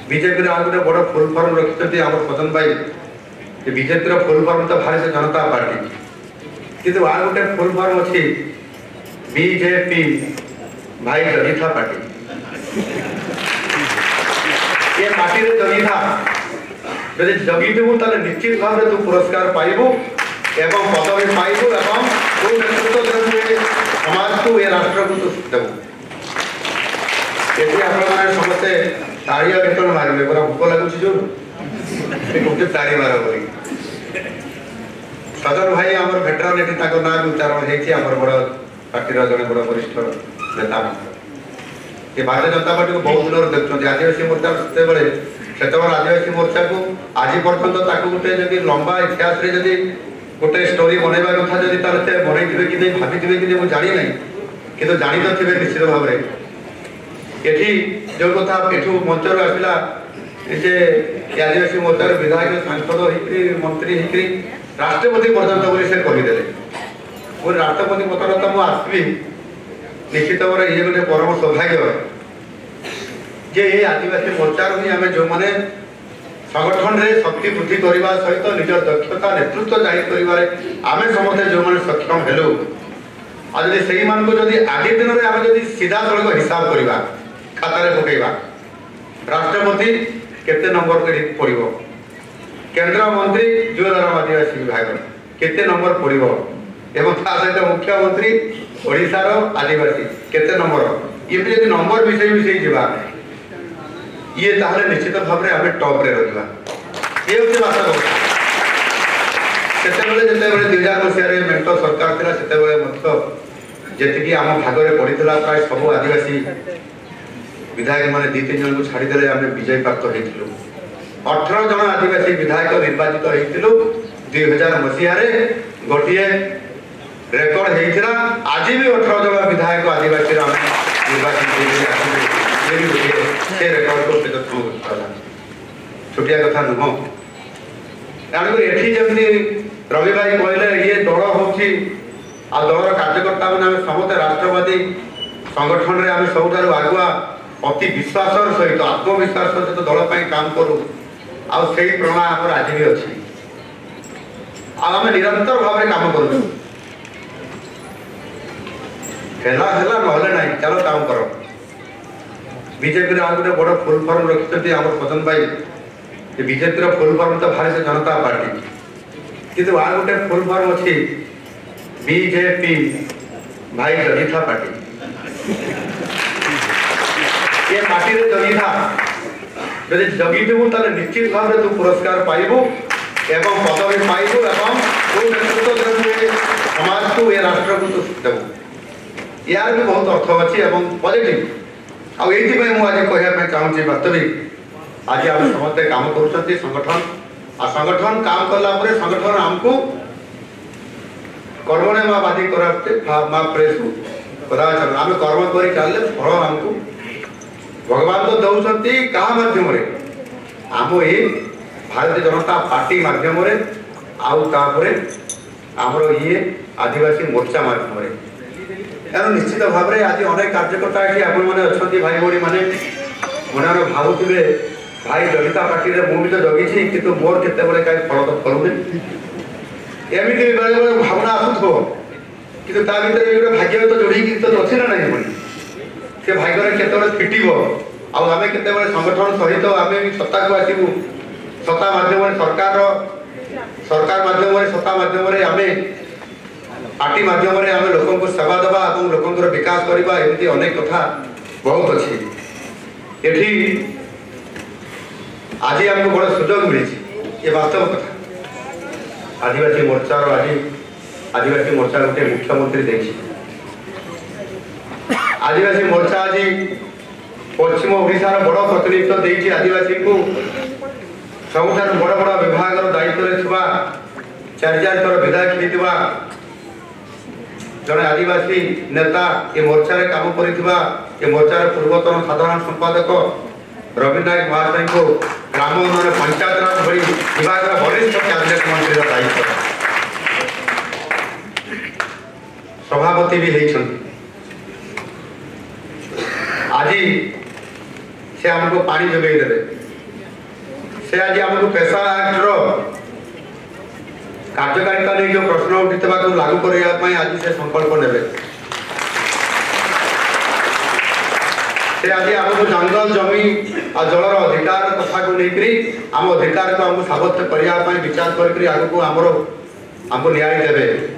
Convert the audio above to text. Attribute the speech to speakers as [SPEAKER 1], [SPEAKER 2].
[SPEAKER 1] BJP आज गोटे बड़ फुल फर्म रखिंट आम पसंद भाई बीजेपी फुल फर्म तो भारतीय जनता पार्टी किंतु आ गोटे फुल फर्म अच्छी बीजेपी भाई जगीथा पार्टी ये पार्टी रे जगीथा जदि जगीथु ताले निश्चित भाव तू पुरस्कार पाइबू एवं पदवी पाइबू एवं तू नेतृत्व समाज को ये राष्ट्र को तू देबू ये आप समस्ते ताड़िया केतन मारे पूरा भूक लगुच जो गोटे ताड़ी मार बोली सजन भाई आम भेटरान ये ना भी उच्चारण होमर बड़ पार्टी जड़े बड़ वरिष्ठ नेता ये भारतीय जनता पार्टी को बहुत दिन देखते आदिवासी मोर्चा से आदिवासी मोर्चा को आज पर्यटन गोटे लंबा इतिहास जदि गोटे स्टोरी बनवा कथा जब बनई कि नहीं भाभी कि मुझे जानी ना कि जानी तो थे निश्चित भाव में ये जो कथा एठू मंचर आसला जे आदिवासी मोर्चार विधायक सांसद मंत्री होकर राष्ट्रपति पर्यटन बोली से कहीदे मुझे राष्ट्रपति मतरत मुझे आसबी निश्चित भाव ये गोटे परम सौभाग्य जे ये आदिवासी मोर्चार ही आम जो मैंने संगठन रे शक्ति वृद्धि करने सहित निज दक्षता नेतृत्व जाहिर करें समस्ते जो मैंने सक्षम हेलु आज से आज दिन में आम जब सीधा सड़क हिसाब करवा खाता पकईवा राष्ट्रपति केते नंबर पड़ो केंद्र मंत्री जुआराम आदिवासी विभाग केते नंबर पड़ो एवं सहित मुख्यमंत्री ओडिशार आदिवासी केते नंबर ये जब नंबर मिसई मिसई जावा ये ताहले निश्चित भाव में आम टॉप रे रखा ये हूँ बास्तव से 2000 मसीह मेंट सरकार था जी आम भाग में पड़ता प्राय सब आदिवासी विधायक मैंने 2-3 जन को छाड़ीदे आम विजय प्राप्त होती 18 जन आदिवासी विधायक निर्वाचित होती 2000 मसीह गोटे रेकर्ड होता आज भी 18 जन विधायक आदिवासी निर्वाचित छोटिया कथा नुह तेणुक ये जमी रवि भाई कहले ये दल हूँ आ दलर कार्यकर्ता मैंने समस्त राष्ट्रवादी संगठन में आम सब आगुआ अति विश्वास सहित आत्मविश्वास सहित दल काम करूँ आई प्रणा आम आज भी अच्छी आम निरंतर भाव में काम करूँ ना चलो काम कर बीजेपी आज गोटे बड़ फुल फर्म रखिंट आम पसंद भाई बीजेपी फुल फर्म तो भारतीय जनता पार्टी किंतु आ गोटे फुल फर्म अच्छी बीजेपी भाई जगीथा पार्टी ये पार्टी रे जगीथा जदि जगीथु ताले निश्चित भाव तू पुरस्कार पाइबू एवं पदवी पाइबू एवं तू नेतृत्व समाज को ये राष्ट्र को तू देबू यार भी बहुत अर्थ अच्छी एवं पॉजिटिव आज कहना चाहूँगी वास्तविक आज आम समस्ते काम कर संगठन आ संगठन काम कला संगठन आमको कर्मणे माँ बाधी माँ प्रेस को आम कर्म कर चलिए फल आमको भगवान तो दौरान क्या मध्यम आम ये भारतीय जनता पार्टी मध्यम आमर ये आदिवासी मोर्चा मध्यम तेणु निश्चित भाव में आज अनेक कार्यकर्ता ये आपने भाई भाई मैंने मन भावुवे भाई जगीता पार्टी में मुझे तो जगी कि मोर के कहीं फल तो फलुनि एमती बेले बेले भावना आसुथो कि भाग्य तो जोड़ी तो अच्छी ना नहीं पुणी से भाग्य केत फिटो आम के संगठन सहित आम सत्ता को आसबू सत्ता मध्यम सरकार मध्यम सत्ता मध्यम आम पार्टी मध्यम आम लोक को सेवा देवा और लोकर विकास करवा एमती अनेक कथा बहुत अच्छी ये आज आमको बड़ा सुजोग मिली ये वास्तव कथा आदिवासी मोर्चार आज आदिवासी मोर्चा गोटे मुख्यमंत्री देखी आदिवासी मोर्चा आज पश्चिम ओडिशार बड़ प्रतिनिधित्व देती आदिवासी को सबुठ बड़ बड़ विभाग दायित्व 4 थर विधायक होता जड़े आदिवासी नेता ये मोर्चा काम कर मोर्चार पूर्वतन साधारण संपादक रवि नायक महाशय को ग्राम उन्नयन पंचायत राज भरी विभाग वरिष्ठ कैबिनेट मंत्री दायित्व सभापति भी होती आज से आमको पानी जोगे देवे से आज आमको पेशा एक्टर कार्यकारिता नहीं जो प्रश्न उठी लागू करने आज से संकल्प ने से आज आमको जंगल जमी और जलर अधिकार कथा को लेकर आम अधिकार को आमको साब्यस्त करने विचार करके आगको आमको न्याय देवे।